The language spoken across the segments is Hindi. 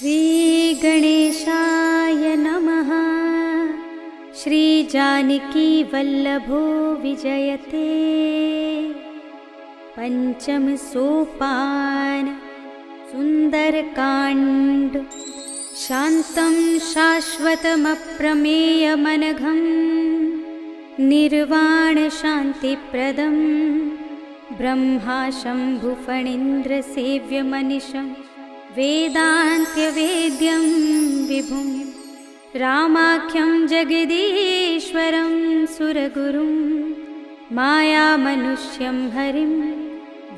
श्री गणेशाय नमः। श्री जानकी वल्लभो विजयते। पंचम सोपान सुंदरकांड। शांतं शाश्वतमप्रमेयमनघं निर्वाण शांतिप्रदं ब्रह्मा शंभुफणीन्द्र सेव्यमनिशं वेदान्त्यवेद्यं विभुं रामाख्यं जगदीश्वरं सुरगुरुं मायामनुष्यं हरिं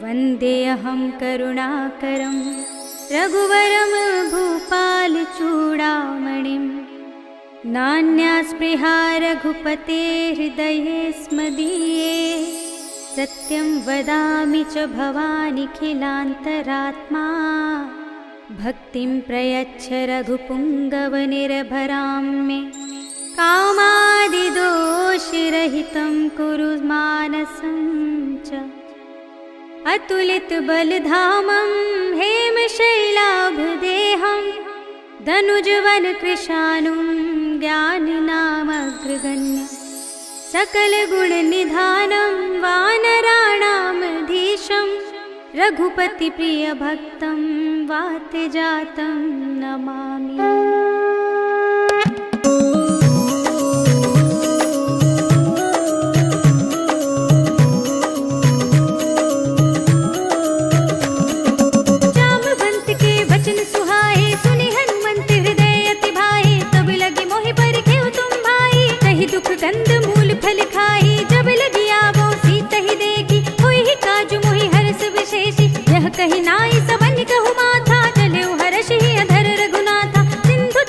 वन्देऽहं करुणाकरं रघुवरं भूपालचूडामणिं। नान्या स्पृहा रघुपते हृदये स्मदीये। सत्यं वदामि च भवानिखिलान्तरात्मा भक्तिं प्रयच्छ रघुपुङ्गवनिर्भरां मे। कामादिदोषरहितं कुरु मानसं च अतुलितबलधामं हेमशैलाभदेहं धनुजवनकृशानुं ज्ञानिनामग्रगण्यं सकलगुणनिधानं वानराणामधीशं रघुपतिप्रियभक्तं वातजातं नमामि। जामवंत के वचन सुहाए सुनि हनुमंत हृदय अति भाए। तब लगी मोहि परिखेउ तुम भाई कहि दुख गंध मूल फल खाई। जब लगी आवो सीत ही देखी होई ही काजु मोहि हरष विशेषी। यह कहि नाई सबन कहु माथा चले हर्ष ही अधर रघुनाथा। सिंधु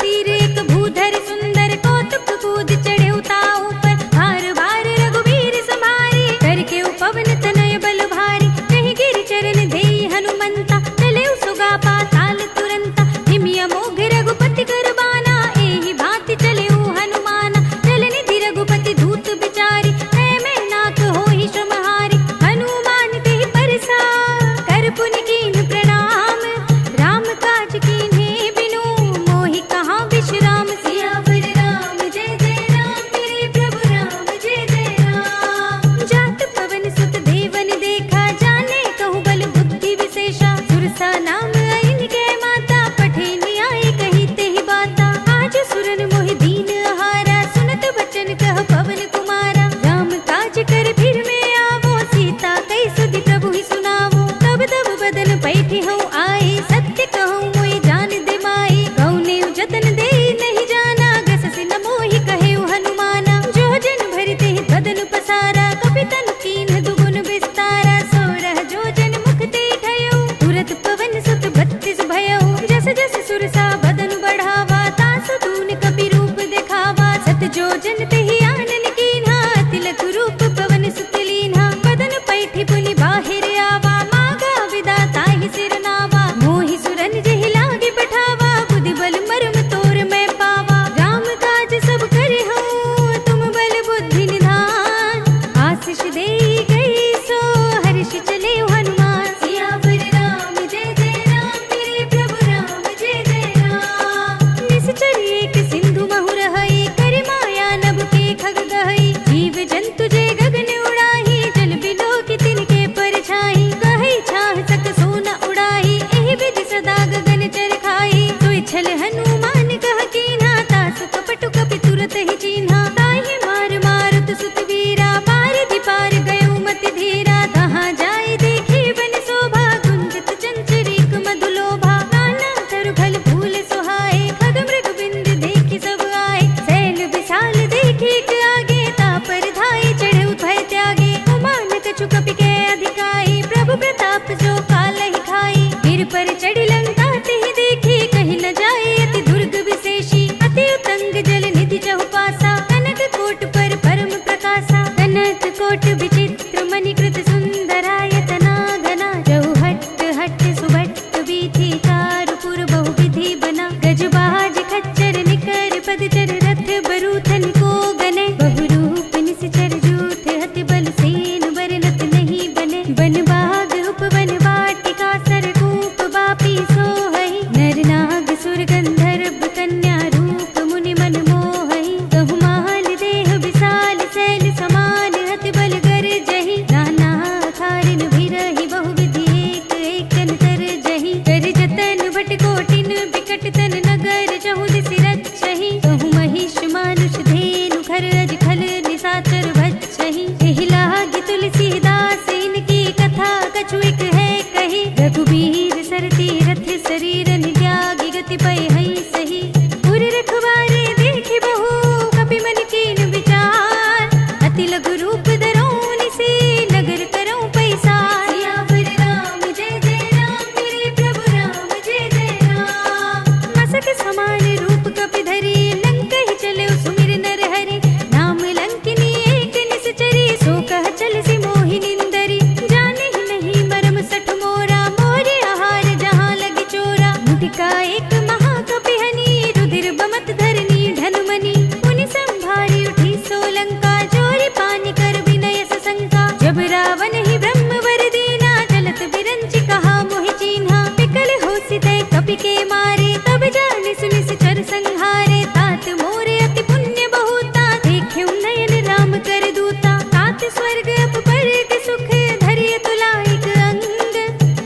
रन त्यागी गति पय हई सही पुर रखवारे देखि बहु कपि मन कीन विचार अति लघु रूप धरौनि से नगर करौं पैसार सियावर राम जय जय राम मेरे प्रभु राम जय जय राम मसक समान रूप कपि धरी लंकहि चले सुमिर नर हरि नाम लंकिनी एक निसचरी सो कह चल सी मोहि निंदरी जाने ही नहीं मरम सठ मोरा मोरे आहार जहाँ लगी चोरा मुटिका एक महाकपि हनी रुधिर बमत धरनी ढनुमनी मुनि संभारी उठी सोलंका जोरी पानी कर विनय सशंका जब रावण ही ब्रह्म वर दीना चलत बिरंचि कहा मोहि चीन्हा पिकल होसि तै कपि के मारे तब जानि सुनि सिचर संहारे तात मोरे अति पुण्य बहुता देखे नयन राम कर दूता तात स्वर्ग अप पर के सुख धरिय तुलाइक अंग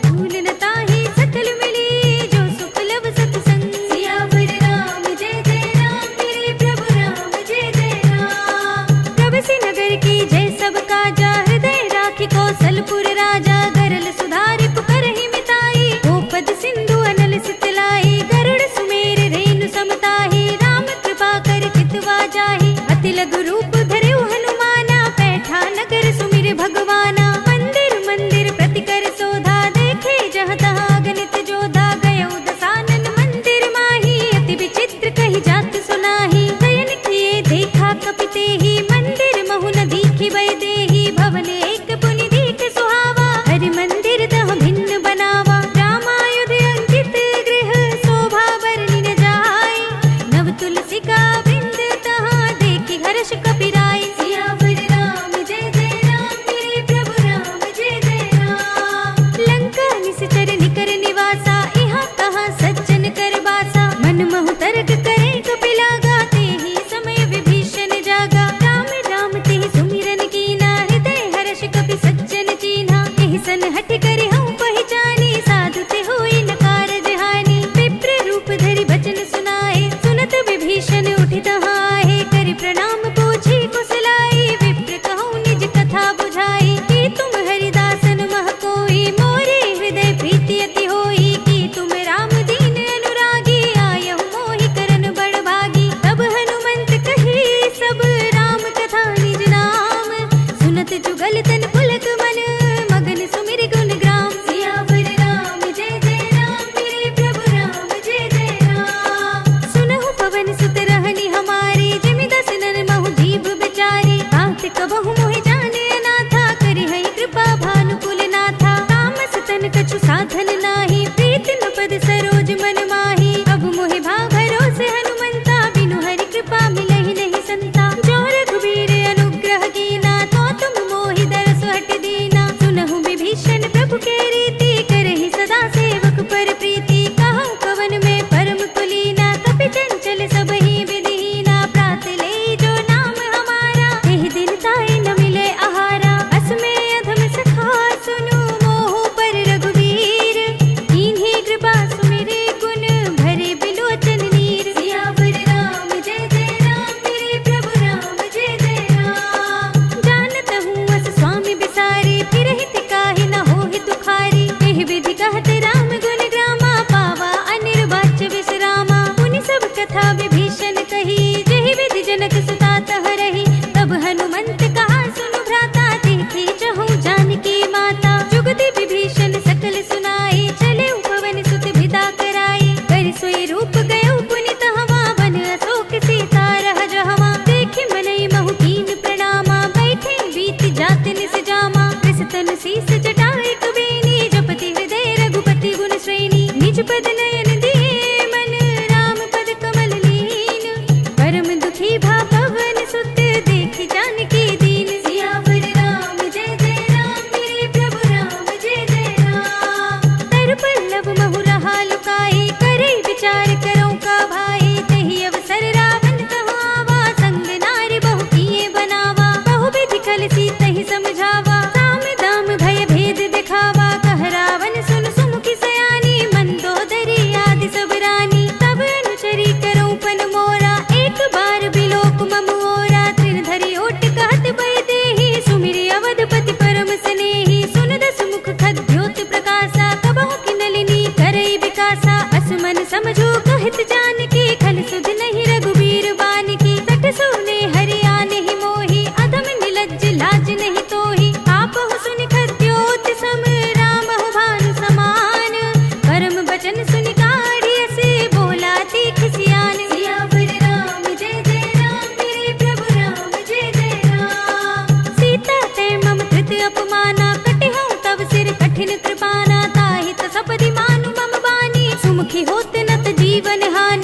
भूल न ताहि सकल मिली जो सुख लव सत्संग समझो कहत जान की खल सुध नहीं रघुबीर बान की सठ सुने हरियाण ही मोही अधम निलज्ज लाज नहीं तोही आप हो सुन खद्योत सम राम हो भानु समान परम बचन सुन काढ़ी से बोला तीख सियान सियावर राम जय जय राम मेरे प्रभु राम जय जय राम सीता ते मम कृत अपमाना कटे हूँ तब सिर कठिन कृपाना ताहि त सपदि मानु मम बानी सुमुखी होत नत जीवन हानि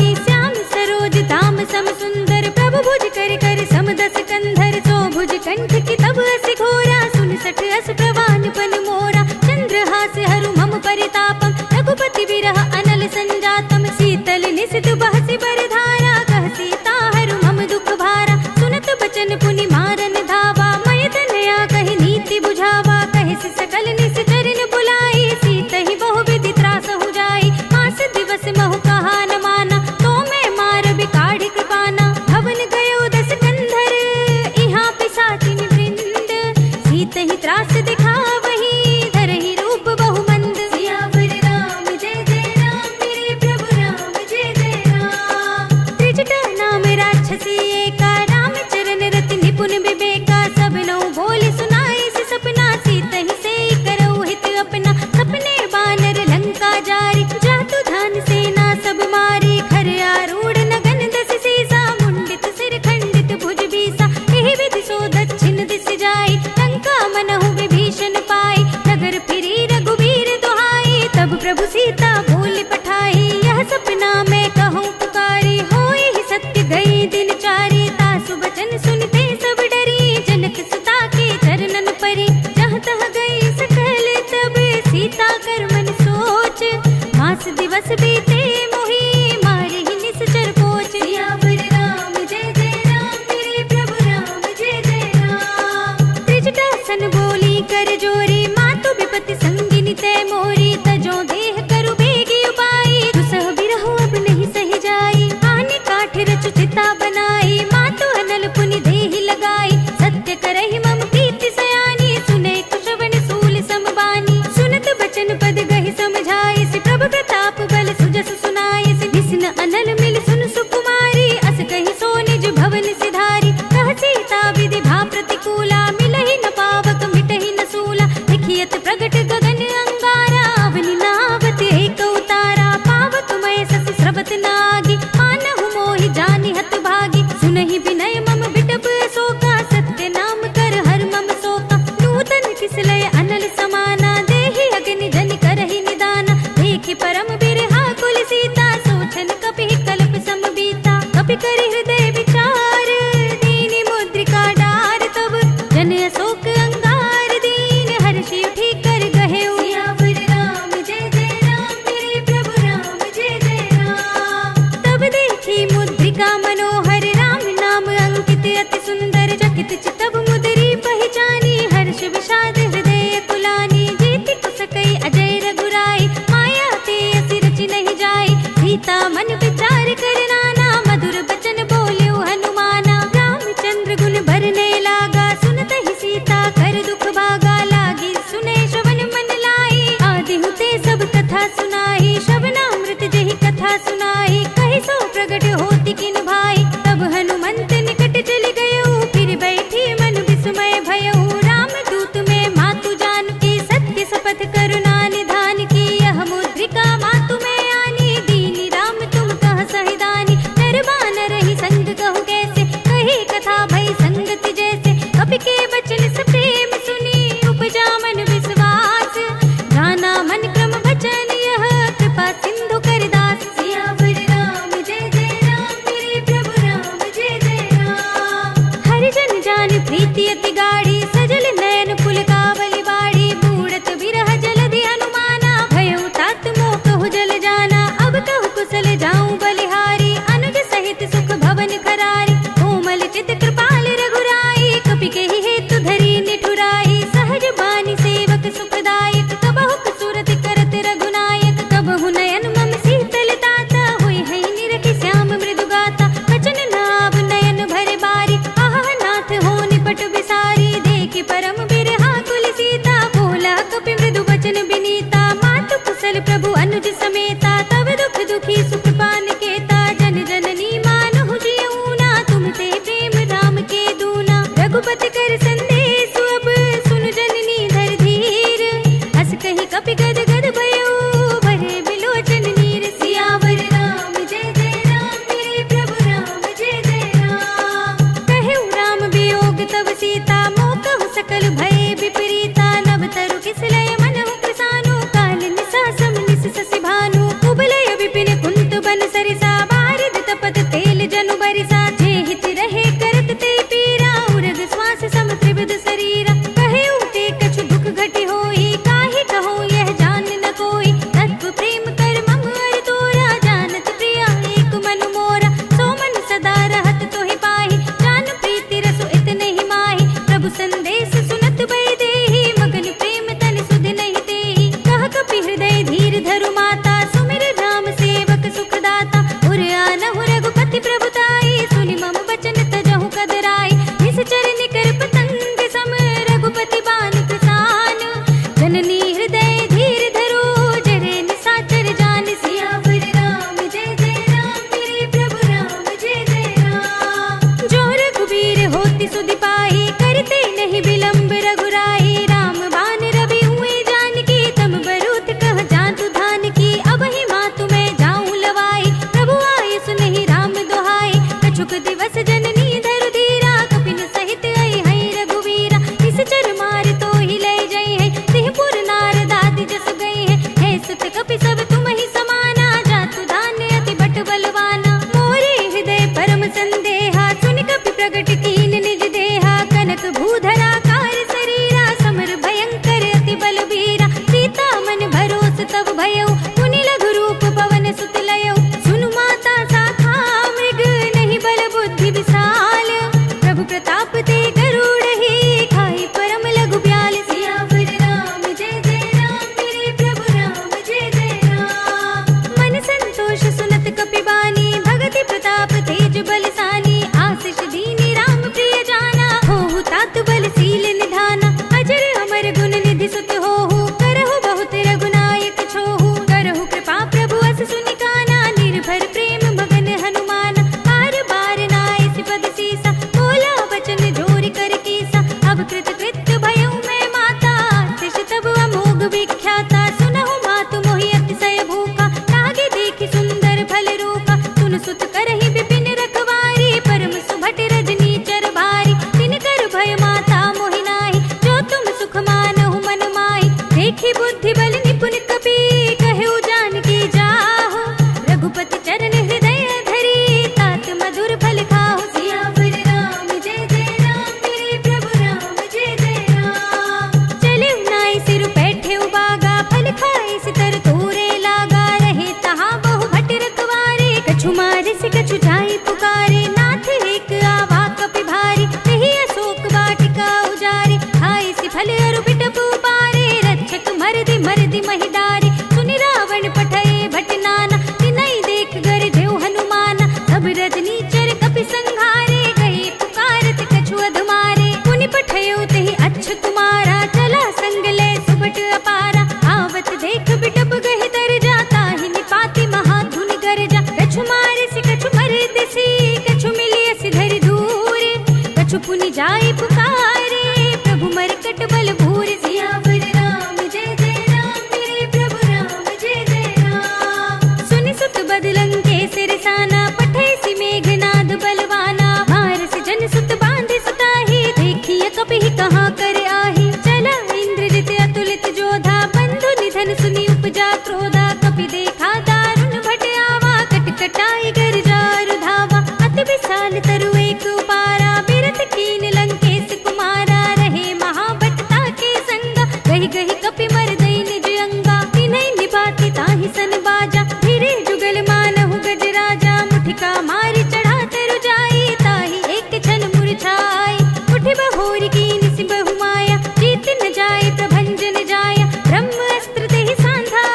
कछु पुनि जाय पुकारे, प्रभु मरकट बल भूर सियावर राम जय जय राम, मेरे प्रभु राम जय जय राम। सुनि सुत बदलंग के सिरसाना, पठे सि मेघनाद बलवाना, मारस जन सुत बांधे सुताही, देखिए कपिहि कहाँ कर आही। चला इंद्रजित अतुलित जोधा, बंधु निधन सुनि उपजा क्रोधा, कपि देखा दारुण भट आवा, कटकटाई गर जारु धावा। अति विशाल तरु एक उपारा, बिरत कीन लंकेश कुमारा, रहे महाभटता के संगा, गहि गहि कपि मर दई निज अंगा। तिन्है निपाति ताहि सन बाजा, फिरे जुगल मानहु गज राजा, मुठिका मारि चढ़ा तरु जाई, ताहि एक क्षण मूर्छाई। उठि बहोरी कीनि सि बहु माया, जीत न जाय प्रभंजन जाया, ब्रह्म अस्त्र तेहि सांधा,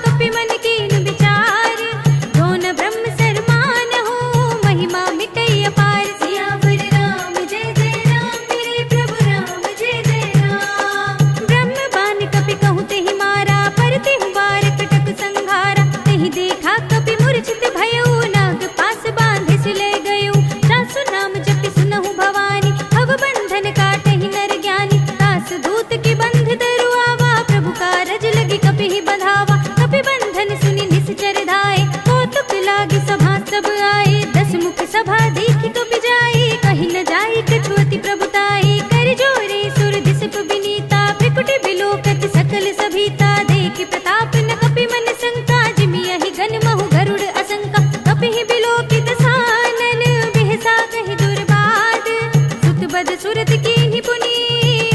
कपि मन कीन विचार। जो न ब्रह्म सरमान हो, महिमा मिटई अपार, सियावर राम जय जय राम, मेरे प्रभु राम जय जय राम। ब्रह्म बान कपि कहूँ तेहि मारा, पर तेहु बार कटक संघारा, तेहि देखा कपि मूर्छित भयउ, नाग पास बांधे सिले गयउ। सासु नाम जपि सुनहु भवानी, भव बंधन काटहि नर ज्ञानी। दास दूत की बंध धरु आवा, प्रभु कारज लगी कपिहि बंधावा। कपि बंधन सुनि निश्चर धाये, कौतुक लागी सभा सब आए। दस मुख सभा देखि कपि जाए, कहि न जाय कछु अति प्रभुताई। कर जोरे सुर दिसप विनीता, भ्रिकुटि बिलोकति सकल सभीता। देखि प्रताप न कपि मन शंका, जिमियहि गन महु गरुड़ असंका। कपिहि बिलोकित सानन, बिहसा कहि दुर्बाद। सुत बद सुरत कीन्हि पुनि,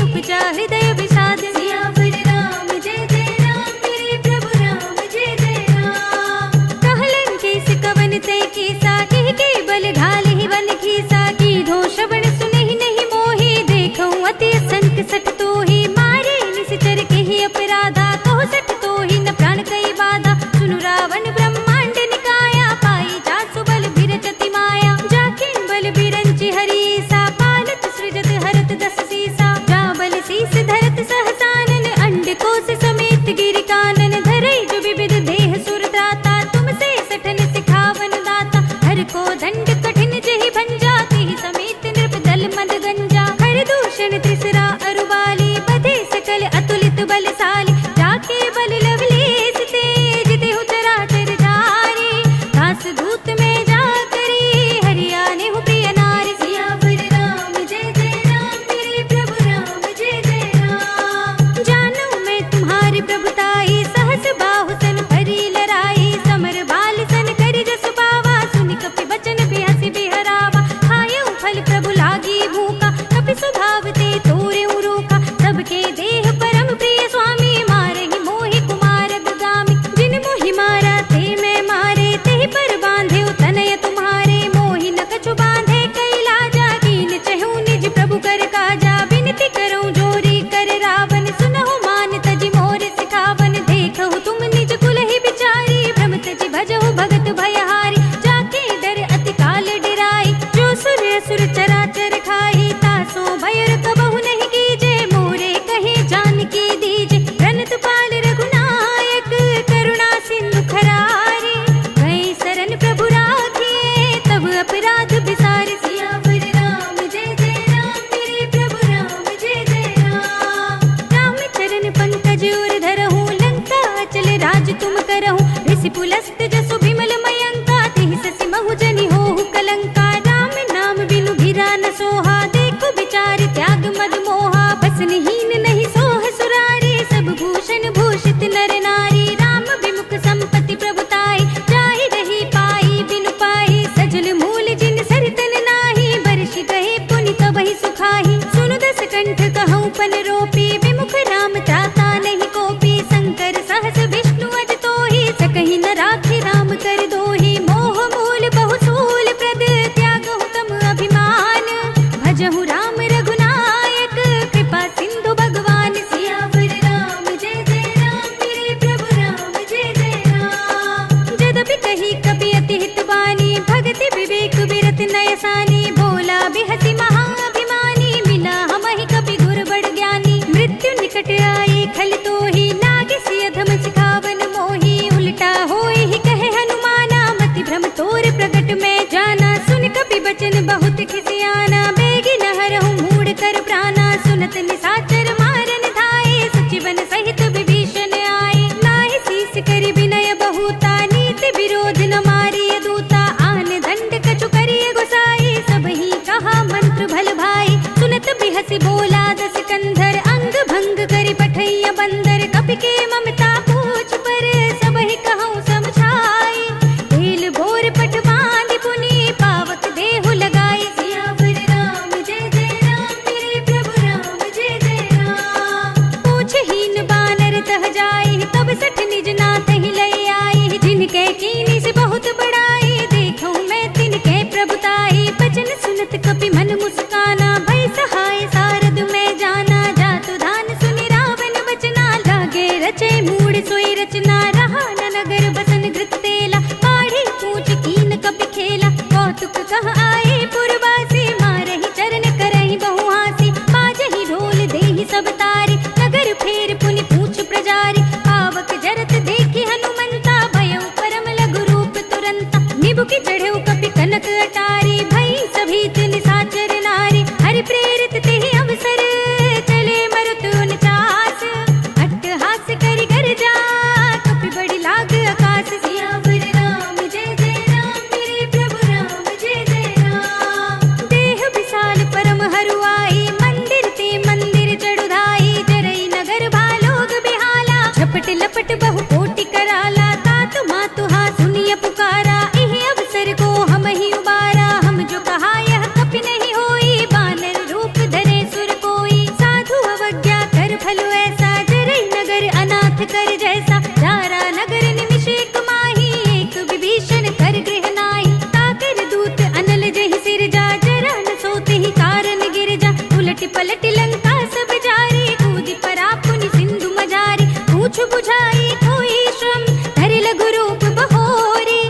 उपजा हृदय विषाद। सियावर राम जय जय राम, मेरे प्रभु राम जय जय राम। कहलन केस कवन तै केसा, केहि के बल घालिहि वन खीसा। कीधो श्रवण सुनहि नहीं मोहि, देखऊँ अति असंख सठ तोहि। मारे निश्चर केहि अपराधा, कहो सठ तोहि न प्राण कई बाधा। सुनु रावण ब्रह्मांड निकाया, पाई जासु बल बिरचति माया। जाके बल बिरंचि हरीसा, पालत सृजत हरत दस सीसा। जा बल शीस धरत सहसानन, अंड कोश समेत गिरि कानन। धरई जो विविध देह सुर त्राता, तुमसे सठन सिखावन दाता। हर को दंड कठिन जेहि भंजा, तेहि समेत नृप दल मद गंजा। हर दूषण त्रिसरा अरुबाली, बधे सकल अतुलित बलशाली। जाके बल लवलेश तेज, देहु चराचर जारी। दास दूत में जा करी, हरियाने हु प्रिय नारी। सियावर राम जय जय राम, मेरे प्रभु राम जय जय राम। जानू मैं तुम्हारी प्रभुताई, सहस बाहु सन भरी लराई। समर बाल सन करि जस पावा, सुनि कपि बचन बिहसि बिहरावा। खायउ फल प्रभु लागी भूखा, कपि स्वभाव ते तोरेउ रूखा। सबके देह परम प्रिय स्वामी, मारहि मोहि कुमार अग्रगामी। जिन मोहि मारा ते मैं मारे, तेहि पर बांधेउ तनय तुम्हारे। मोहि न कछु बांधे कई लाजा, कीन चहु निज प्रभु कर काजा। बिनती करऊँ जोरी कर रावण, सुनहु मान तजि मोर सिखावन। देखहु तुम निज कुलहि बिचारी, भ्रम तजि भजहु भगत भयहारी। जाके डर अति काल डिराई, जो सुर असुर चराचर खाई। तासो भयर कबहु नहीं कीजे, मोरे कहे जानकी दीजे। प्रणत पाल रघुनायक, करुणा सिंधु खरारे। गए शरण प्रभु राखिए, तब अपराध बिसारे। सियावर राम जय जय राम, मेरे प्रभु राम जय जय राम। राम चरण पंकज उर धरहु, लंका अचल राज तुम करहु। ऋषि पुलस्त जसु विमल मयंका, तेहि ससि महु जनि होहु कलंका। राम नाम बिनु भिरा न सोहा, देखो विचार त्याग मद मोहा। बसनहीन नहीं सोह सुरारी, सब भूषण भूषित नर नारी। राम विमुख संपत्ति प्रभुताई, जाहि रही पाई बिनु पाई। सजल मूल जिन सरितन नाही, बरषि गए पुनि तबहि सुखाही। सुनु दस कंठ कहऊँ पन रोपी, विमुख राम त्राता नहीं कोपी। शंकर सहस विष्णु अज तोहि, सकहि न राखि राम कर दोहि। मोह मूल बहु सूल प्रद, त्यागहु तम अभिमान। भजहु राम रघुनायक, कृपा सिंधु भगवान। सियावर राम जय जय राम, मेरे प्रभु राम जय जय राम। जदपि कही कपि अति हितवानी, भगति विवेक विरत नयसानी। बोला बिहसि महाअभिमानी, मिला हमहि कपि गुर बड़ ज्ञानी। मृत्यु निकट आई खल तोहि, लागे सिय अधम सिखावन मोहि। उल्टा होय ही कहे हनुमाना, मति भ्रम तोर प्रगट में जाना। सुन कपि बचन बहुत खिसियाना, बेगी न सुनत निशाचर मारन धाये, सचिवन सहित विभीषण आए। नाहि शीस करि विनय बहुता, नीति विरोध न मारिय दूता। आन दंड कछु करिय गोसाई, सबहि कहा मंत्र भल भाई। सुनत बिहसि बोला दस कंधर, अंग भंग करि पठैया बंदर। कपि के ममता पूछ पर, सबहि कहूँ समझाई। तेल बोर पट बांधि पुनि, पावक देहु लगाई। सियावर राम जय जय राम, मेरे प्रभु राम जय जय राम। पूछहीन बानर तह जाई, तब सठ निज नाथ ही लई आई। जिनके कीनी से बहुत बड़ाई, देखूं मैं तिनके प्रभुताई। बचन सुनत कपि मन मुस्काना, भय सहाय सारद में जाना। जातु धान सुनि रावण बचना, लागे रचे मूढ़ सोई रचना। रहा न नगर बसन घृत तेला, पाढ़ी पूछ कीन कपि खेला। कौतुक कह आए पुरवासी, मारहि चरण करहि बहुहासी। बाजहि ढोल देहि सब तारी, नगर फेर पुनि पूछ प्रजारी। पावक जरत देखि हनुमंता, भयउ परम लघु रूप तुरंता। निबुकि चढ़ेउ कपि कनक अटारी, भई सभीत निशाचर नारी। हरि प्रेरित तेहि अवसर, चले मरुत उनचास। अट्टहास करि गर्जा, कपि बड़ी लाग आकाश। सियावर राम जय जय राम, मेरे प्रभु राम जय जय राम। देह विशाल परम हरुआई, मंदिर ते मंदिर चढ़ुधाई। जरई नगर भालोग बिहाला, झपट लपट बहु कोटि कराला। तात मातु हा सुनिय पुकारा, इहि अवसर को हम ही उबारा। हम जो कहा यह कपि नहीं होई, बानर रूप धरे सुर कोई। साधु अवज्ञा कर फल ऐसा, जरई नगर अनाथ कर जैसा। जारा नगर निमिष एक माही, एक विभीषण कर गृह नाहि। ताकर दूत अनल जहि सिर जा, जरा न सोते ही कारण गिर जा। उलट पलट लंका सब जारी, कूदि परा पुनि सिंधु मजारी। पूछ बुझाई कोई श्रम, धरि लघु रूप बहोरी।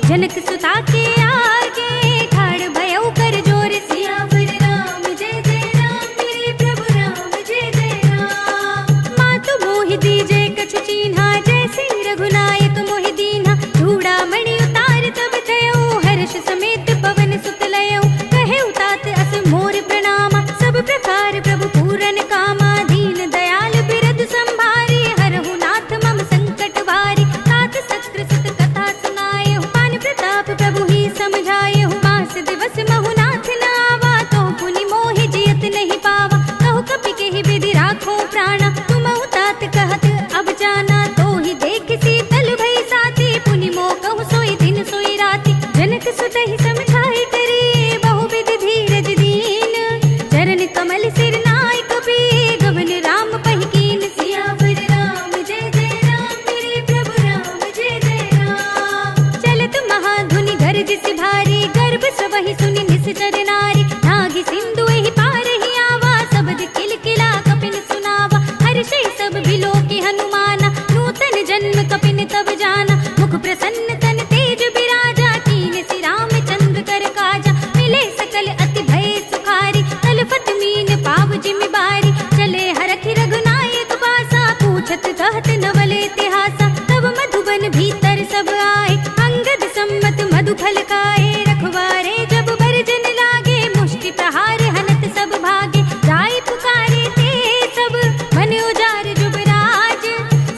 जनक सुता के आगे, ठाड़ भयउ कर जोर। सियावर राम जय जय राम, मेरे प्रभु राम जय जय राम। मातु मोहि दीजे कछु चीन्हा, जैसे रघुनायक मोहि दीन्हा। चूड़ामणि उतार तब थयउ, हर्ष समेत पवन सुत लयउ। कहेउ तात अस मोर प्रणामा, सब प्रकार प्रभु पूरन कामा। दीन दयाल बिरद संभारी, हरहु नाथ मम संकट भारी। तात सत्र सुत कथा सुनाएहु, पान प्रताप प्रभु ही समझाएहु। मास दिवस महु नाथ न आवा, तो पुनि मोहि जियत नहीं पावा। कहु कपि केहि विधि राखो प्राणा, तुमहु तात कहत अब जाना। तो ही देख शीतल भई साथी, पुनि मोह कहु सोई दिन सोई राति। जनक सुत ही समझाई करी, बहु विधि धीरज दीन। चरण कमल सिर नाय कपि, गवन राम पहि कीन। सियावर राम जय जय राम, मेरे प्रभु राम जय जय राम। चलत महाधुनि गरज सि भारी, गर्भ सबहि सुनि निश्चर नारी। नागी सिंधु एहि पार ही आवा, सबद किलकिला कपिन सुनावा। हर्षै सब बिलोकि हनुमाना, नूतन जन्म कपिन तब जाना। मुख प्रसन्न तन तेज बिराजा, कीन सि रामचंद्र कर काजा। मिले सकल अति भय सुखारी, तलफत मीन पाव जिमि बारी। चले हरखि रघुनायक पासा, पूछत कहत नवल इतिहासा। तब मधुबन भीतर सब आए, अंगद सम्मत मधु फल खाए। रखवारे जब बरजन लागे, मुष्टि प्रहार हनत सब भागे। जाय पुकारे ते सब, मन उजार जुबराज।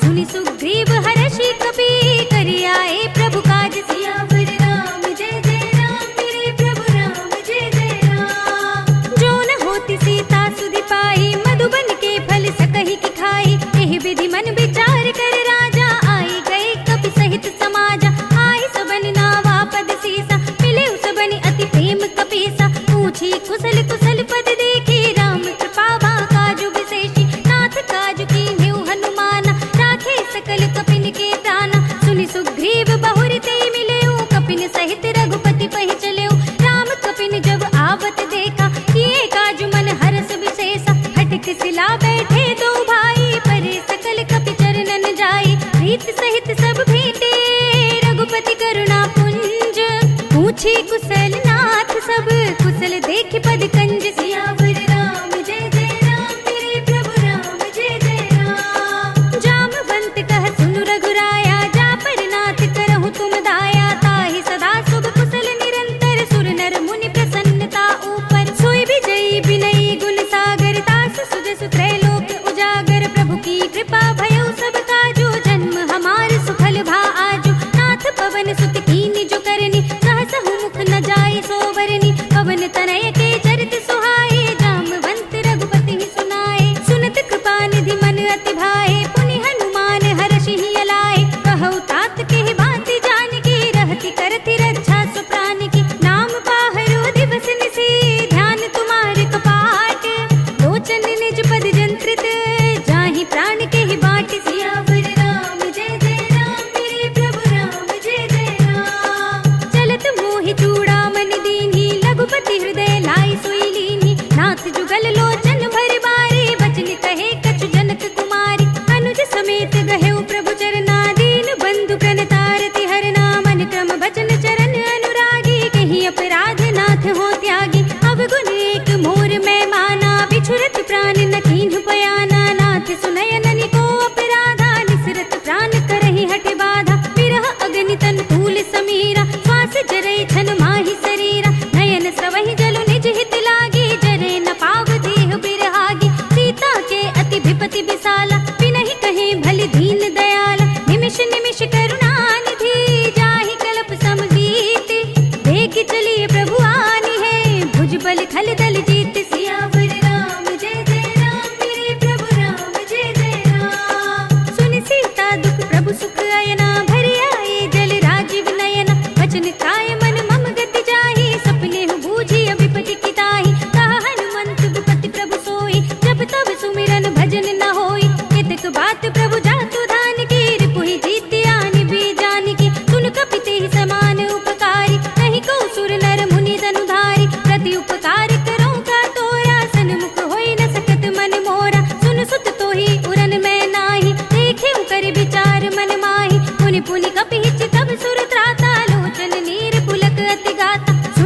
सुनि सुग्रीव हर्षि कपि, करि आए प्रभु काज। सियावर राम जय जय राम, मेरे प्रभु राम जय जय राम। जो न होती सीता सुधि पाई, मधुबन के फल सकहि की खाई। एहि विधि मन विचार कर राजा, आई गए कपि सहित समाजा। आए सबन नावा पद सीसा, मिले सबनि अति प्रेम कपीसा। पूछी कुशल कुशल पद देखी, राम कृपा बा काजु विशेषी। नाथ काजु कीन्हेउ हनुमाना, राखे सकल कपिन के प्राणा। सुनि सुग्रीव बहुरि ते मिलेउ, कपिन सहित रघुपति पहि चलेउ। राम कपिन जब आवत देखा, किए काजु मन हरस विशेषा। हटक सिला बैठे दो भाई, परे सकल कपि चरणन जाई। प्रीत सहित सब भेंटे, रघुपति करुणा पुंज। पूछी कुशल नाथ सब, कुशल देख पद कंज। सियावर राम जय जय राम, मेरे प्रभु राम जय जय राम। जामवंत कह सुनु रघुराया, जा पर नाथ करहु तुम दाया। ताहि सदा शुभ कुशल निरंतर, सुर नर मुनि प्रसन्नता ऊपर। सोई विजयी विनयी गुण सागर, दास सुजस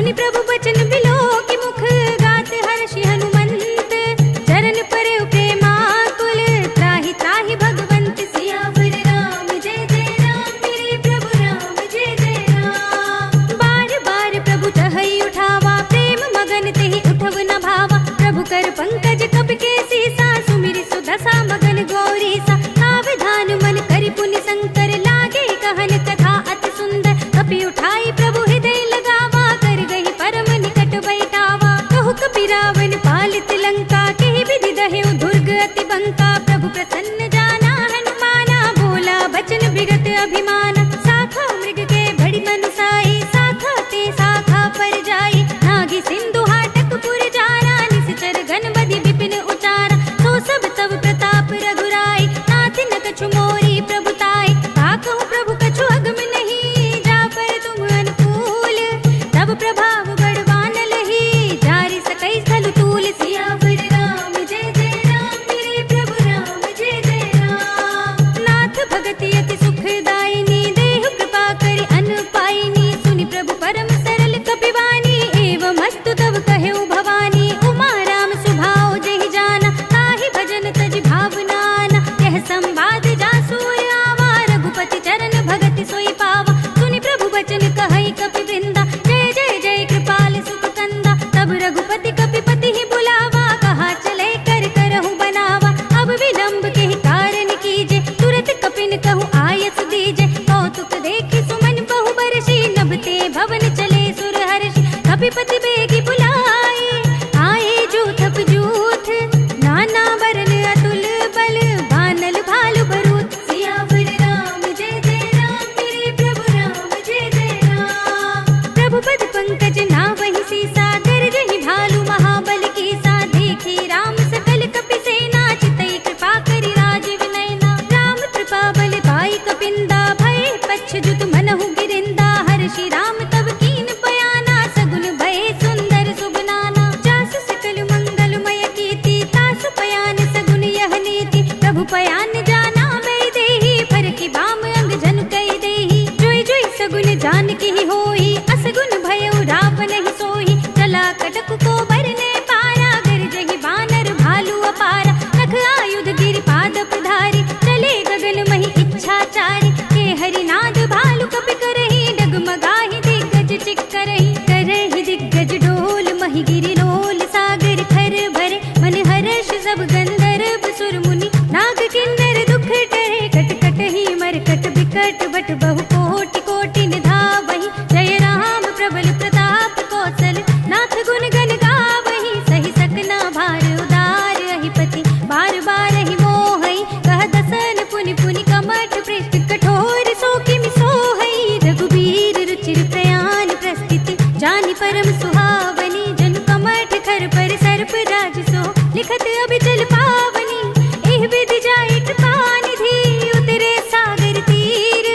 सुनि प्रभु बचन बिलो की मुख गात हर्षि हनुमंत चरण पर प्रेमाकुल त्राहि त्राहि भगवंत सियावर राम जय जय राम मेरे प्रभु राम जय जय राम। बार बार प्रभु चहई उठावा प्रेम मगन तेहि उठव न भावा प्रभु कर पंकज कप के सीसा सुमिरि सुदशा मगन गौरी सा सावधान मन करि पुनि शंकर लागे कहन कथा अति सुंदर कपि उठाई प्रभु हृदय लगावा कर गई परम निकट बैठावा कहु कपि रावण पालित लंका के विधि दहेउ दुर्ग अति बंका प्रभु प्रसन्न जाना हनुमाना बोला बचन विगत अभिमाना शाखा मृग के बड़ी मनुसाई शाखा ते शाखा पर जाई नागी सिंधु हाटक पुर जारा निश्चर गण बधि विपिन उचारा तो सब तब प्रताप रघुराई नाथ न कछु मोरी प्रभुताई ताकहु प्रभु कछु अगम नहीं जा पर तुम अनुकूल तब प्रभाव बड़वान लही जारि सकई स्थल तूल सियावर राम जय जय राम मेरे प्रभु राम जय जय राम। नाथ भगति अति सुखदायिनी देहु कृपा करि अनुपायिनी सुनि प्रभु परम सरल कपिवानी एवं अस्तु तब कहेउ भवानी उमा राम सुभाव जेहि जाना ताहि भजन तज भावनाना यह संवाद जासूर आवा रघुपति चरण भगति सोई पावा सुनि प्रभु बचन कहई कपि वृंदा जय जय जय कृपाल सुख कंदा तब रघुपति कपिपति ही बुलावा कहा चले कर करहु बनावा अब विलंब के ही कारण कीजे तुरत कपिन कहु आयस दीजे कौतुक देखि सुमन बहु बरसी नभते भवन चले सुर हर्षि कपिपति बेगी बुलाए आए जूथ जूथ नाना वरन अतुल बल बानल भालु बरूथ सियावर राम जय जय राम मेरे प्रभु राम जय जय राम। प्रभु पद पंकज नावहि सीसा गरजहि भालु महाबल कीसा देखी राम सकल कपि सेना चितई कृपा करि राजीव नयना राम कृपा बल पाई कपिंदा भय पच्छ जुत मनहु गिरिंदा हर्षि राम तब कीन बयाना सगुन भय सुंदर सुबनाना जासु सकल मंगलमय कीर्ति तासु पयान सगुन यह नीति प्रभु पयान जाना मैं देही फर की बाम अंग जन कई देही जोई जोई सगुन जान की होई असगुन भयउ रावण ही सोही चला कटक को बरने पारा गरजहि बानर भालु अपारा नख आयुध गिरि पाद पधारी चले गगन मही इच्छाचारी के हरिनाद भालु कपि करहि डगमगाहि दिग्गज चिक्करहि करहि दिग्गज डोल मही गिरि लोल सागर खर भरे मन हर्ष सब गंधर्व सुर मुनि नाग किन्नर दुख टरे कट कट ही मरकट बिकट बट बहु कोटि कोटि निधावहि जय राम प्रबल प्रताप कौशल नाथ गुण गण गावहि सही सकना भार उदार अहिपति बार बार ही मोहई कह दसन पुनि पुनि कमठ पृष्ठ कठोर सो किमि सोहई रघुबीर रुचिर प्रयाण प्रस्थिति जानि परम सुहावनी जन कमठ खर पर सर्प राज सो लिखत अभिचल पावनी एह विधि जाय कृपा निधि उतरे सागर तीर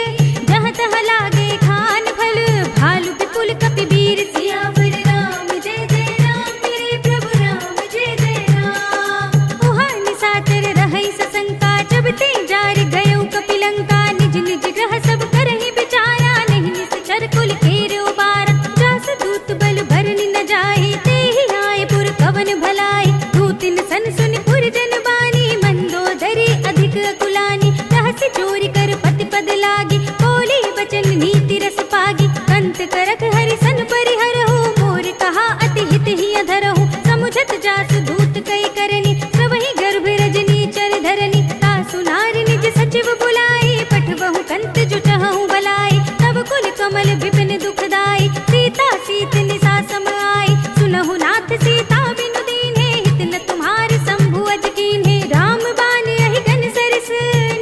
जहाँ तहाँ लागे खान फल भालु विपुल कपि वीर सियावर राम जय जय राम मेरे प्रभु राम जय जय राम। उहाँ निशाचर रहै सशंका जब ते जार गयो कपि लंका निज निज ग्रह सब करहि विचारा नहीं निश्चर कुल केर उबारा जास दूत बल भरनि न जाहि तेहि आए पुर कवन भलाई दूतिन सन सुनि पुर जन बानी मंदोदरी अधिक अकुलानी रहस्य चोरी कर पति पद लागी बोली बचन नीति रस पागी कंत करक हरि सन परिहरहु मोर कहा अति हित ही अधरहु समुझत जास दूत कई करनी सबहि गर्भ रजनी चर धरनी तासु नार निज सचिव बुलाई पठबहु कंत जो चहु बलाई तब कुल कमल विपिन दुखदाई सीता सीत निसा सम आई सुनहु नाथ सीता बिनु दीन्हे हित न तुम्हार शंभु अज कीन्हे राम बान यही घन सरस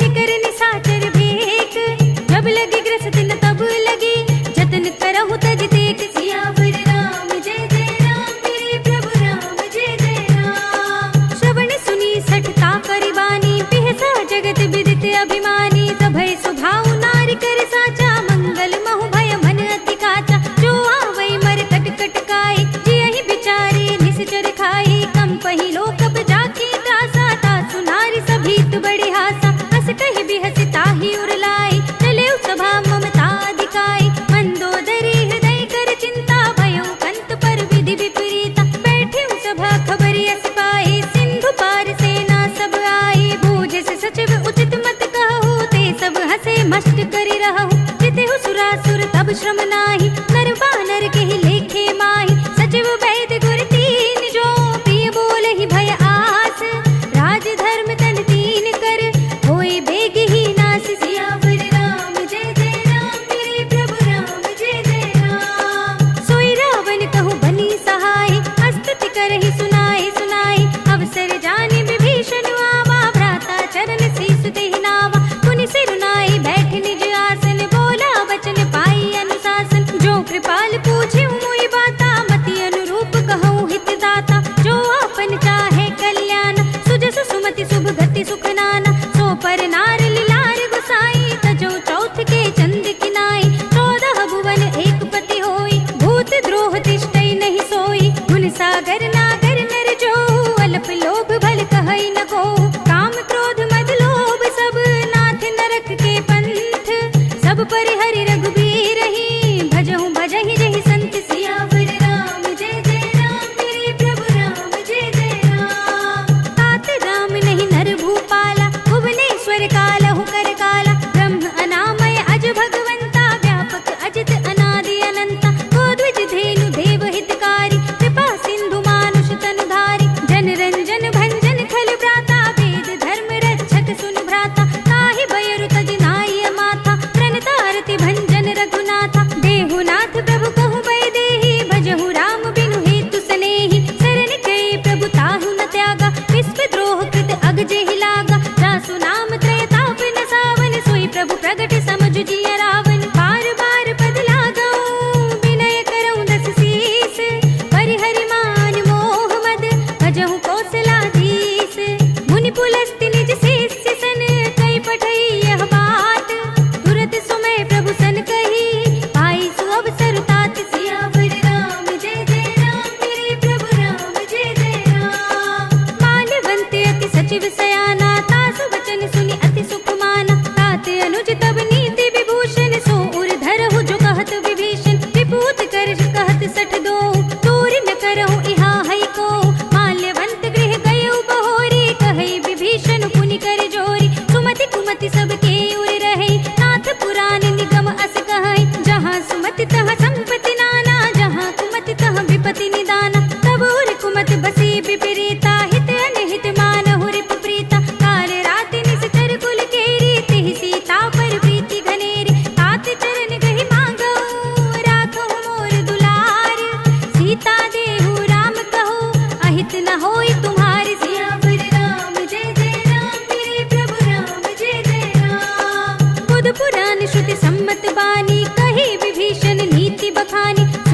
निकर निशाचर भेक जब लगी ग्रस दिन तब लगी जतन करहु तज देख सियावर राम जय जय राम मेरे प्रभु राम जय जय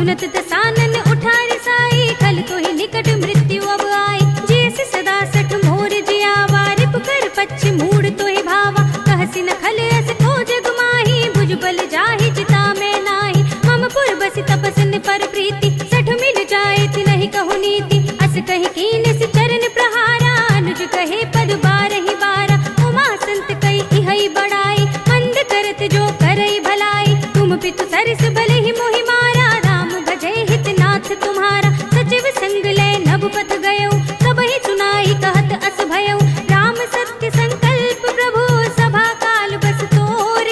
सुनत दसानन उठा रिसाई, खल तो ही निकट मृत्यु अब आई। जियस सदा सठ मोर जियावा, रिप कर पच्छ मूड तो ही भावा। कहसी न खल अस को जग माही, भुज बल जाहि चिता में नाही। मम पुर बसि तपसन पर प्रीति, सठ मिल जाए ति नहीं कहु नीति। अस कहि कीन सि चरण प्रहारा, अनुज कहे पद बारहि बारा। उमा संत कई इहै बड़ाई, मंद करत जो करई भलाई। तुम पितु सरस भले ही मोहि मारा, राम भजै हित नाथ तुम्हारा। सचिव संग ले नभ पथ गयो, सबहि सुनाई कहत अस भयो। राम सत्य संकल्प प्रभु, सभा काल बस तोर।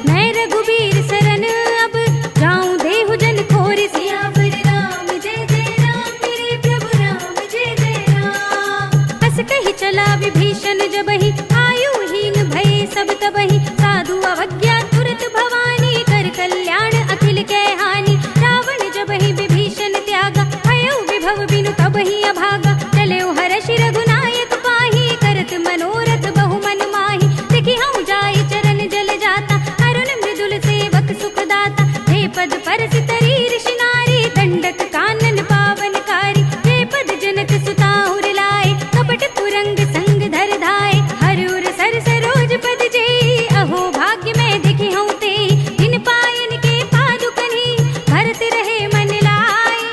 मैं रघुबीर सरन अब, जाऊं देहु जन खोर। सियावर राम जय जय राम, मेरे प्रभु राम जय जय राम। अस कहि चला विभीषण जबहि, आयुहीन भये सब तबहि। साधु अवज्ञा तुरत भवानी, कर कल्याण अखिल कै हानि। रावण जबहि विभीषण त्यागा, भयउ विभव बिनु तबहि अभागा। चलेउ हरषि रघुनायक पाहि, करत मनोरथ बहु मन माहि। देखि हऊँ जाई चरण जल जाता, अरुण मृदुल सेवक सुख दाता। हे पद परसि तरी ऋषि नारी, दंडक कानन पावनकारी। हे पद जनक सुता उर लाए, कपट कुरंग संग धर धाय। हर उर सर सरोज पद जेई, अहो भाग्य में देखि हऊँ तेई। इन पायन के पादुकनि, भरत रहे मन लाय।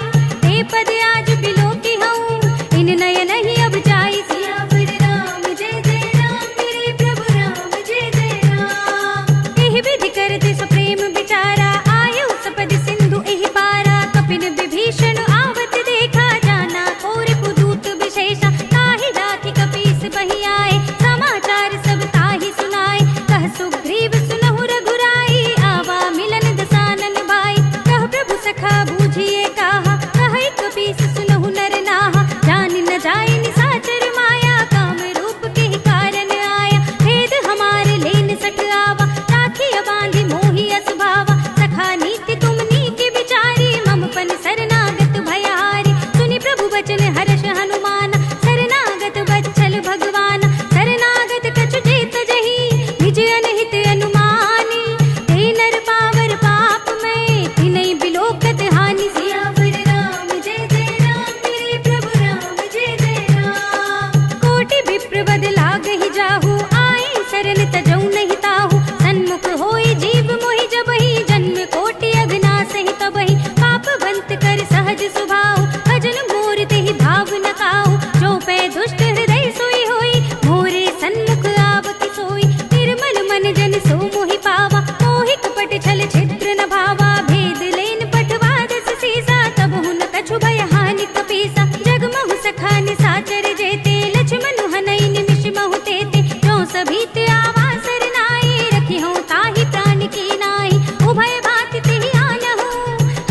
ते पद आज बिलोकी हऊँ, इन नयन ही अब जाई। सियावर राम जय जय राम, मेरे प्रभु राम जय जय राम। एहि विधि करत सप्रेम विचारा, आयु सपद सिंधु एहि पारा। कपिन विभीषण आवत देखा, जाना और पुदूत विशेषा। ताहि राखि कपीस बहि आए, समाचार सब ताहि सुनाए। कह सुग्रीव सुनहु रघुराई, आवा मिलन दसानन भाई। कह प्रभु सखा बूझिए काहा, कहै कपीस सुनहु नर नाहा। जान न जाय निसाचर माया, काम रूप के ही कारण आया। भेद हमारे लेन सठ आवा, राखिय बांधि मोहि अस भावा। सखा नीति तुम नीके विचारी, मम पन शरणागत भयहारी। सुनि प्रभु वचन हर्ष हनुमाना, शरणागत वत्सल भगवाना। शरणागत कछु जेत जहि, निज अनहित अनुमानी। ते नर पावर पाप में, तिनै बिलोकत हानि। सियावर राम जय जय राम, मेरे प्रभु राम जय जय राम। कोटि विप्र बद लागहि जाहु, आए शरण तजौ नहीं ताहु। सन्मुख होई जीव मोहि जबहि, जन्म कोटि अघनासहि तबहि। पापवंत कर सहज स्वभाव, भजन मोर तेहि भाव न काहु। जो पै दुष्ट हृदय सोई होई, मोरे सन्मुख आवति सोई। निर्मल मन जन सो मोहि पावा, मोहि कपट छल छिद्र न भावा। भेद लेन पठवा दस सीसा, तब हुन कछु भय हानि कपीसा। जगमहु सखा निसाचर जेते, लक्ष्मण हनई निमिष महु तेते। जो सभीत आवा सरनाई, रखी हूँ ताहि प्राण की नाई। उभय भांति तेहि आनहु,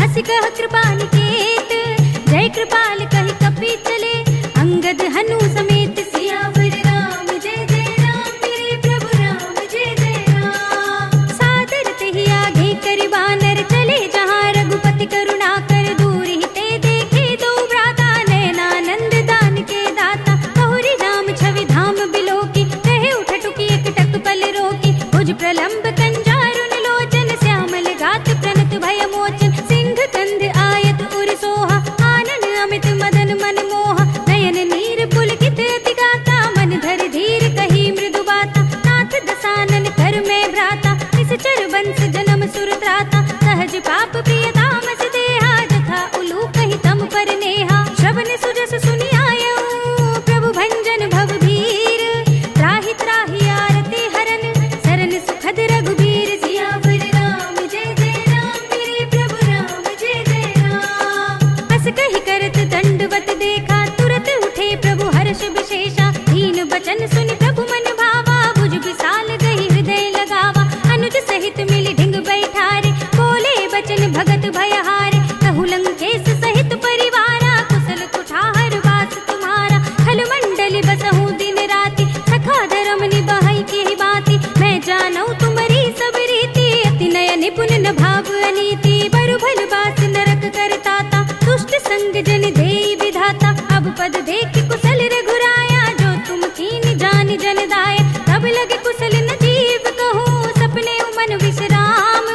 हँसि कह कृपा निकेत। जय कृपाल कहि कपि चले, अंगद हनु समेत। सियावर राम जय जय राम, मेरे प्रभु राम जय जय राम। सादर तेहि आगे करि बानर, चले जहाँ रघुपति करुणा कर। दूर ही ते देखे दो भ्राता, नयनानंद दान के दाता। बहुरी राम छवि धाम बिलोकी, कहे उठटुकी एकटक पल रोकी। भुज प्रलंब कंजारुन लोचन, श्यामल गात प्रणत भय मोचन। सिंह कंध आयत उर सोहा, आनन अमित मदन मन मोहा। नयन नीर पुलकित अति गाता, मन धर धीर कही मृदु बाता। नाथ दसानन कर में भ्राता, निश्चर वंश जन्म सुर त्राता। सहज पाप प्रिय तामस देहा, जथा उलू कहि तम पर नेहा। श्रवण सुजस सुनि आयऊ, प्रभु भंजन भव भीर। त्राहि त्राहि आरती हरन, शरण सुखद रघुबीर। सियावर राम जय जय राम, मेरे प्रभु राम जय जय राम। अस कहि करत दंडवत देखा, तुरत उठे प्रभु हर्ष विशेषा। दीन बचन सुनि प्रभु मन भावा, भुज विशाल गहि हृदय लगावा। अनुज सहित मिलि ढिंग बैठारे, बोले बचन भगत भयहारे। कहु लंकेश सहित परिवारा, कुशल कुठार वास तुम्हारा। खल मंडल बसहु दिन राति, सखा धर्म निबहै केहि बाति। मैं जानौ तुमरी सब रीति, अति नय निपुण न भाव अनीति। बरु भल बास नरक करताता, दुष्ट संग जन देई विधाता। अब पद देख कुशल रघुराया, जो तुम कीन जान जन दाया। तब लगे कुशल न जीव कहूँ, सपने मन विश्राम।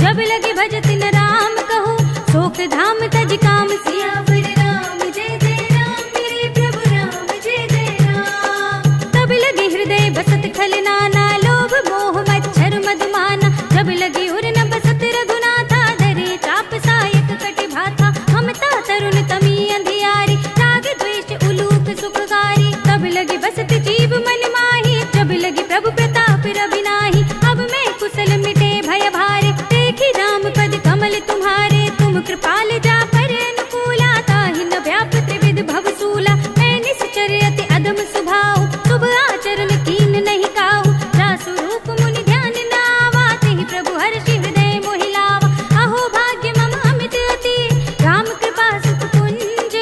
जब लगे भजत न राम कहूँ, सो मोक्ष धाम तज काम। सियावर राम जय जय राम, मेरे प्रभु राम जय जय राम। तब लगे हृदय बसत खल नाना, लोभ मोह मच्छर मधुमाना। जब लगी उर न बसत रघुनाथा, धरे चाप सायक कटि भाथा। ममता तरुण तमी अंधियारी, राग द्वेष उलूक सुखकारी। तब लगी बसत जीव मन माही, जब लगी प्रभु प्रताप रवि नाही। अब मैं कुशल मिटे भय भारे, देखी राम पद कमल तुम्हारे। तुम कृपाल जा पर अनुकूला, ताहि न व्याप त्रिविध भव सूला। मैं निश्चर अति अदम सुभाऊ, शुभ आचरण कीन नहीं काऊ। रासु रूप मुनि ध्यान न आवा, तेहि प्रभु हर्षि हृदय मोहि लावा। अहो भाग्य मम अमित अति, राम कृपा सुख कुंज।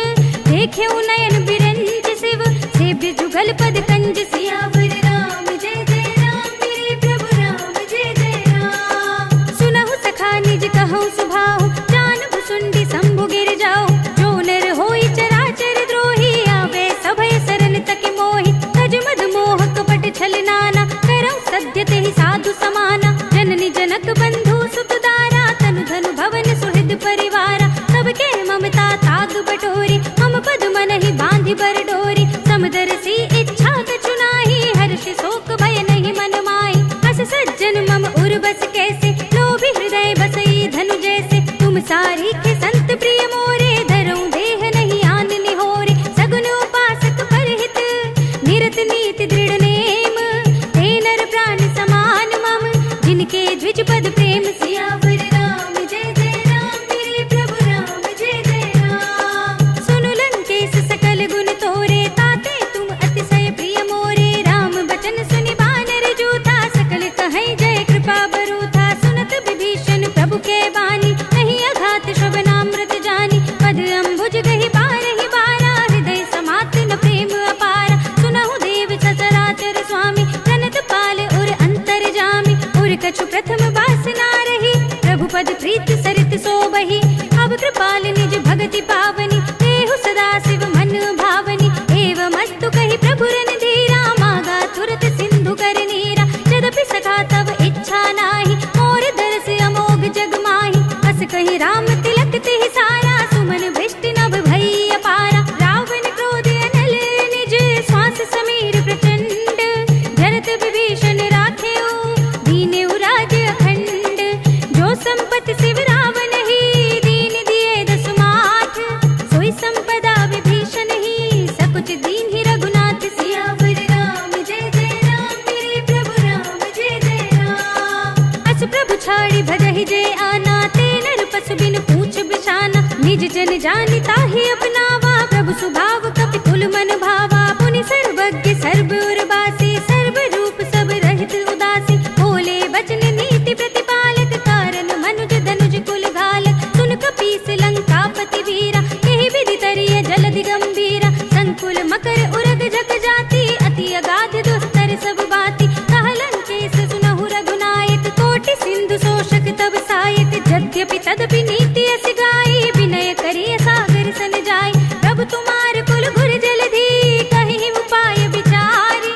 देखेउ नयन बिरंज शिव, सेव्य जुगल पद कंज। सियावर राम जय जय राम, मेरे प्रभु राम जय जय राम। सुनहु सखा निज कहूँ सुभाऊ, जानहु सुंडी शंभु गिर जाओ। जो नर होई चराचर द्रोही, आवे सभय सरन तक मोहि। तज मद मोह कपट छल नाना, करौ सद्य तेहि साधु समाना। जननी जनक बंधु सुत दारा, तनु धनु भवन सुहृद परिवारा। सबके ममता ताग बटोरी, मम पद मनहि बांधि बर डोरी। समदर्शी इच्छा कछु नाही, हर्ष शोक भय नहीं मन माही। हस सज्जन मम उर बस कैसे, लोभी हृदय बसई धनु जैसे। तुम सारीखे संत प्रिय मोरे, धरऊं देह नहीं आन निहोरे। सगुन उपासक परहित, निरत नीति दृढ़ नेम। ते नर प्राण समान मम, जिनके द्विज पद प्रेम। सियावर राम जय जय राम, मेरे प्रभु राम जय जय राम। सुनु लंकेश सकल गुण तोरे, ताते तुम अतिशय प्रिय मोरे। राम बचन सुनि बानर जूथा, सकल कहीं जय कृपा बरूथा। सुनत विभीषण प्रभु के बानी, नहीं अघात श्रवणामृत जानी। पद अम्बुज गहि बारहि बारा, हृदय समात न प्रेम अपारा। सुनहु देव सचराचर स्वामी, प्रणत पाल उर अंतर जामी। उर कछु प्रथम वासना रही, प्रभु पद प्रीत सरित सोबहि। अब कृपाल निज भगति पावनी, देहु सदा शिव मन भावनी। एवं अस्तु कहि प्रभु रणधीरा, मागा तुरत सिंधु कर नीरा। यद्यपि सखा तब इच्छा नाही, मोर दरस अमोघ जग माही। अस कहि राम तिलक तिहि सारा, सुमन भृष्टि नभ भई अपारा। रावण क्रोध अनल निज, श्वास समीर प्रचंड। जरत विभीषण राखेउ, दीनेउ राज अखंड। जो संपत्ति शिव रावण ही, दीन दिए दस माठ। सोई संपदा विभीषण ही, सकुच दीन ही रघुनाथ। सियावर राम जय जय राम, मेरे प्रभु राम जय जय राम। अस प्रभु छाड़ी भजहि जय आना, ते नर पशु बिन पूछ बिछाना। निज जन जानि ताहि अपनावा, प्रभु सुभाव कपि कुल मन भावा। पुनि सर्वज्ञ सर्व उर्वासी, सर्व रूप सब रहित उदासी। बोले बचन नीति प्रतिपालक, कारण मनुज धनुज कुल घालक। सुन कपीस लंकापति वीरा, यही विधि तरिय जलधि गंभीरा। संकुल मकर उरग जग जाति, अति अगाध दुस्तर सब बाती। कह लंकेश सुनहु रघुनायक, कोटि सिंधु शोषक तब सायक। यद्यपि तदपि नीति अस गाई, विनय करिय सागर सन जाई। प्रभु तुम्हार कुल गुर जलधि, कहि उपाय विचारी।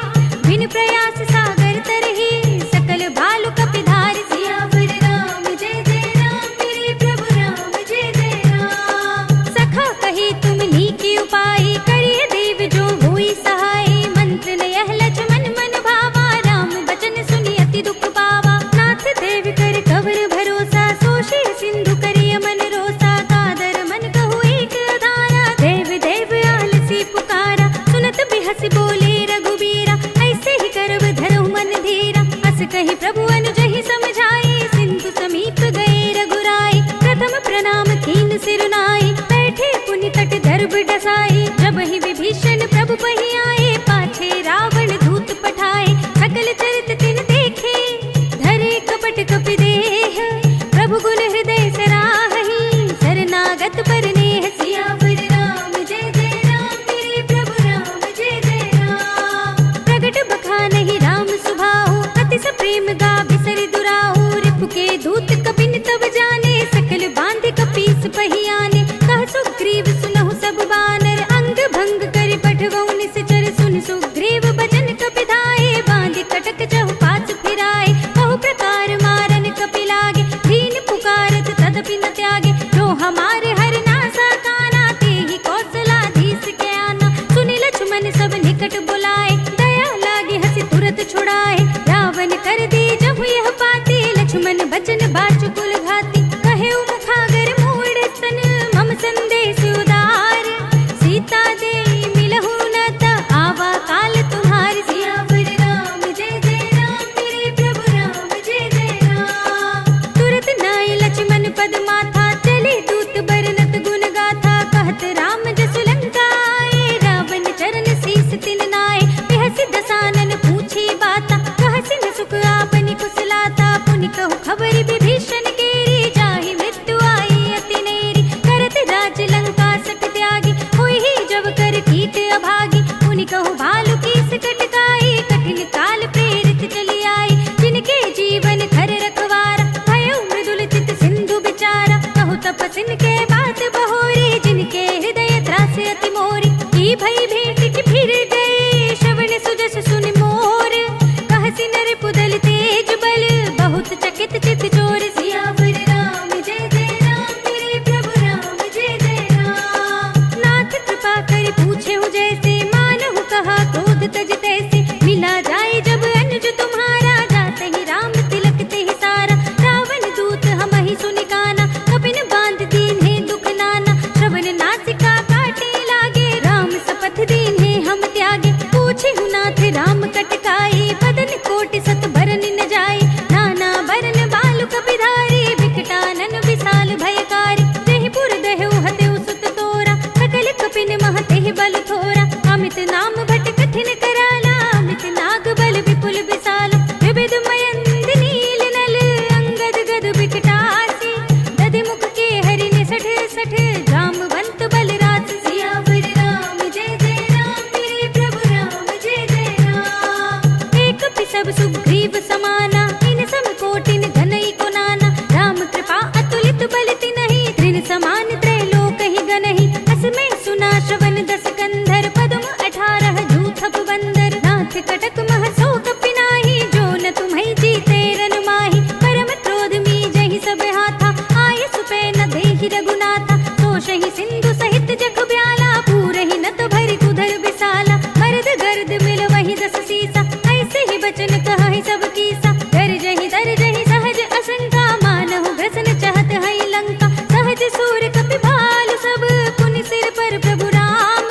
बचन बाचुकुल घाती कहे मुखागर मूड स्तन मम संदेश उदार सीता दे मिलहु न त आवा काल तुम्हारी सियावर राम जय जय राम मेरे प्रभु राम जय जय राम तुरत नाय लक्ष्मण पद माथा चले दूत बरनत गुण गाथा कहत राम जसु लंका आए रावण चरण शीस तिन नाय बिहसि दसानन पूछी बाता कहसि न सुख आपनि कुशलाता पुनि कहु खबर विभीषण केरी जाहि मृत्यु आई अति नेरी करत राज लंका सट त्यागी होई ही जब कर कीट अभागी पुनि कहु भालु की कटकाई कठिन काल प्रेरित चली आई जिनके जीवन खर रखवारा भयो मृदुल चित सिंधु बिचारा कहु तपसिन के बात बहोरी जिनके हृदय त्रास अति मोरी की भई भेंट की फिर गए श्रवण सुजस सुन मोर कहसि नर पुदल तेज बल बहुत चकित चित चोर सियावर राम जय जय राम मेरे प्रभु राम जय जय राम नाथ कृपा कर पूछे हूँ जैसे मानहु कहा क्रोध तज तैसे मिला जाए जब अनुज तुम्हारा जाते ही राम तिलक ते ही सारा रावण दूत हम ही सुनि काना कपिन बांध दीन है दुख नाना श्रवण नासिका काटे लागे राम सपथ दीन है हम त्यागे पूछे हूँ नाथ राम कटकाई बदन कोट सत बरन न जाए नाना बरन बालु कपिधारी विकटानन विशाल भयकारी जहि पुर दहु हतेउ सुत तोरा सकल कपिन महते बल थोरा अमित नाम भट कठिन कराला अमित नाग बल विपुल विशाल विविध मयंद नील नल अंगद गद विकटासी दधि मुख के हरि ने सठ सठ जामवंत बल रास सियावर राम जय जय राम मेरे प्रभु राम जय जय राम एक पिसब सुग्रीव समाना इन सम कोटिन घनई को नाना राम कृपा अतुलित बल तिनहि तृण समान त्रैलोक ही गनहि असमय सुना श्रवण दस कंधर पद्म 18 जूथप बंदर नाथ कटक महसो कपिनाहि जो न तुम्हि जीते रन माहि परम क्रोध मी जहि सब हाथा आय सुपै न देहि रघुनाथा तोषहि सिंधु सहित जख ब्याला पूरहि नत भरि कुधर विसाला मर्द गर्द मिल वही दस सीसा ऐसे ही बचन कहहि सब कीसा दर जहि सहज असंका मानहु ग्रसन चाहत है लंका सहज सूर कपि भालु सब पुनि सिर पर प्रभु राम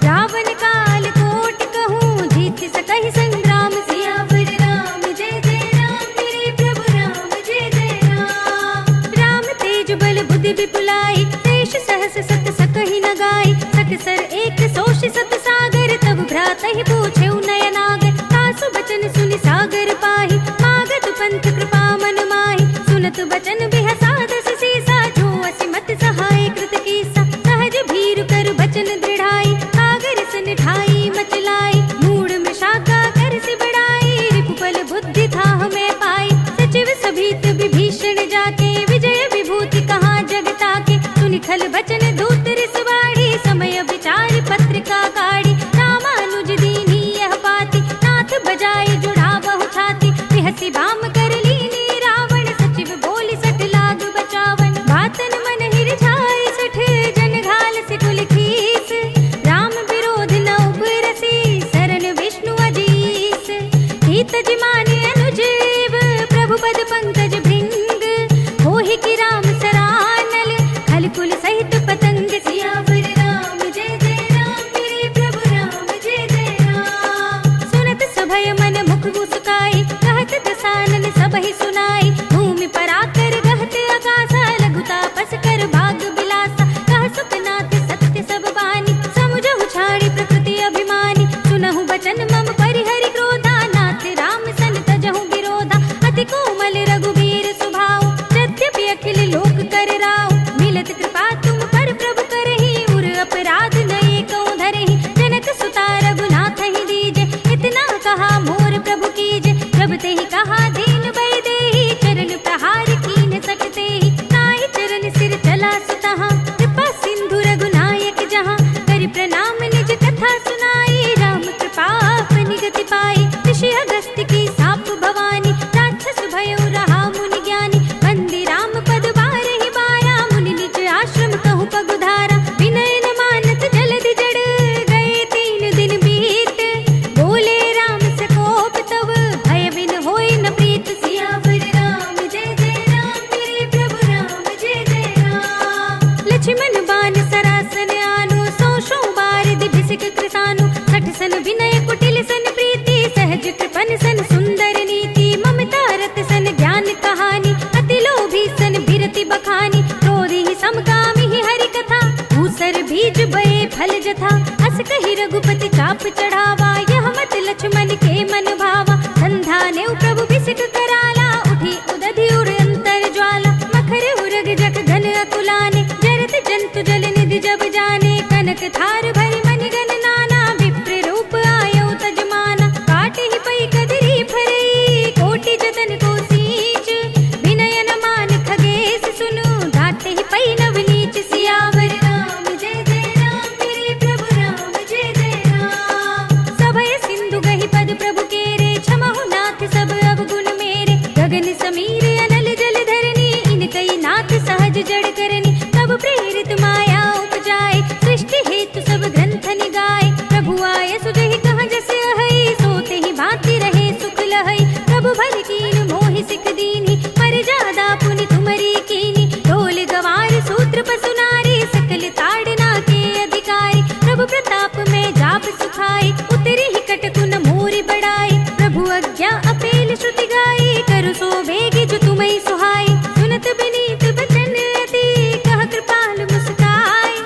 रावण काल कोट कहूँ जीत सकहि संग्राम सियावर राम जय जय राम मेरे प्रभु राम जय जय राम तेज बल बुद्धि विपुलाई शेष सहस सत सकहि न गाई सकसर एक सोष सत सागर तब भ्रात ही पूछे नयनागर तासु बचन सुनि सागर पाहि मागत पंथ कृपा मन माहि सुनत बचन बिहसा दस सीसा जो असिमत सहाय कृत कीसा सहज भीर कर बचन दृढ़ाई सागर सन ठाई मचलाई मूड में शाखा कर सि बढ़ाई रिपुबल बुद्धि था हमें पाई सचिव सभीत विभीषण जाके विजय विभूति कहाँ जगता के सुनि खल बचन दूत रिसवाड़ी समय विचार पत्रिका काढ़ी रामानुज दीनी यह पाती नाथ बजाए जुड़ा बहु छाती बिहसी बाम कर लीनी रावण सचिव बोली सठ लाग बचावन बातन मन हिर छाई सठ जन घाल से कुल खीस राम विरोध न उपरसी शरण विष्णु अजीस हित जिमाने अनुजीव प्रभु पद पंकज भृंग होहि की राम सरानल खल कुल सहित पतंग फल जथा। अस कही रघुपति चाप चढ़ावा, यह मत लक्ष्मण के मन भावा। संधा ने प्रभु बिसिक कराला, उठी उदधि उर अंतर ज्वाला। मखर उरग जग घन अकुलाने, जरत जंतु जल निधि जब जाने। कनक थार भरी मणिगण नाना, विप्र रूप आयो तजमाना। काट ही पई कदरी फरई, कोटि जतन को सींच। विनय न मान खगेश सुनु, धाते ही पई नवनीच। सियावर राम जय जय राम, मेरे प्रभु राम जय जय राम। सभय सिंधु गहि पद प्रभु केरे, क्षमहु नाथ सब अवगुण मेरे। गगन समीर अनल जल धरनी, इनकई नाथ सहज जड़ करनी। तब प्रेरित माया उपजाए, सृष्टि हेतु सब ग्रंथ निगाए। प्रभु आय सुजहि कहाँ जस अहै, सोते ही भांति रहे सुख लहै। प्रभु भल कीन मोहि सिख दीनी, मर्यादा पुनि तुमरी कीनी। ढोल गवार सूत्र पसु नारी, सकल ताड़ना के अधिकारी। प्रभु प्रताप में जाप सुखाई, उतरी ही कटकु न मोरि बढ़ाई। प्रभु आज्ञा अपेल श्रुति गाई, करु सो बेगी जो तुम्हें सुहाई। सुनत बिनीत बचन अति, कह कृपाल मुस्काई।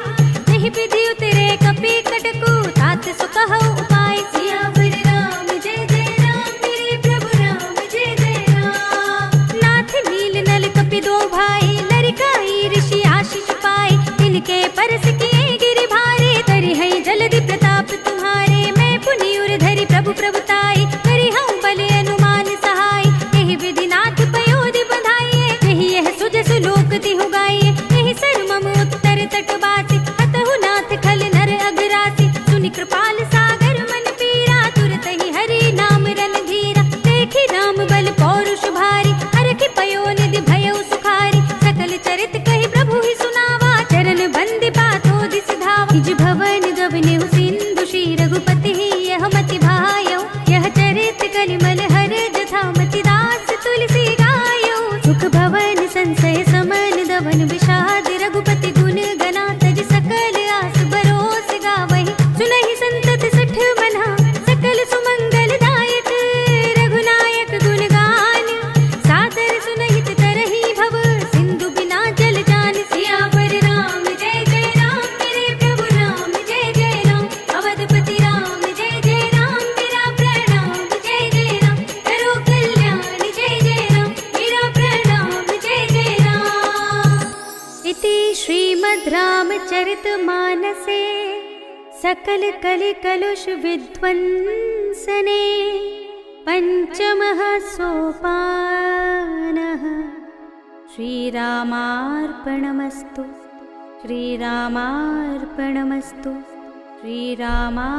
नहीं विधि उतरे कपि कटकु, तात सो कहु उपाय। सियावर राम जय जय राम, मेरे प्रभु राम जय जय राम। नाथ नील नल कपि दो भाई, लरिकाई ऋषि आशीष पाए। तिनके परस किए गिरि भारे, तरि हैं जलधि प्रताप तुम्हारे। मैं पुनि उर धरि प्रभु प्रभुताई, करि हूँ बल अनुमान सहाय। यही विधि नाथ पयोधि बधाइए, यही यह सुजस लोक तिहु गाइए। यही सर मम उत्तर तट बासी, हतहु नाथ खल नर अगरासी। सुनि कृपाल सागर मन पीरा, तुरत ही हरि नाम रन धीरा। देखी राम बल पौरुष भारी, हरखि पयो निधि भयउ सुखारी। सकल चरित कहि प्रभु ही सुनावा, चरण बंदि पातो दिस धावा। निज भवन गवनेहु सिंधु, श्री रघुपति ही यह मति भायौ। यह चरित कलिमल हर जथा, मति दास तुलसी गायो। सुख भवन संशय समन दवन, विषाद रघुपति गुण गना। तज सकल आस बरोस गावहि, सुनहि संतत सठ मना। सकल सुमंगल दायक, रघुनायक गुण गान। सादर सुनहित तरहि भव, सिंधु बिना जल जान। सियावर राम जय जय राम, मेरे प्रभु राम जय जय राम। अवधपति राम जय जय राम, मेरा प्रणाम जय जय राम। करो कल्याण जय जय राम, मेरा प्रणाम जय जय राम। इति श्रीमद् रामचरितमानसे सकल कलि कलुष विध्वंसने पंचमः सोपानः। श्रीरामार्पणमस्तु, श्रीरामार्पणमस्तु, श्रीरामार्पणमस्तु।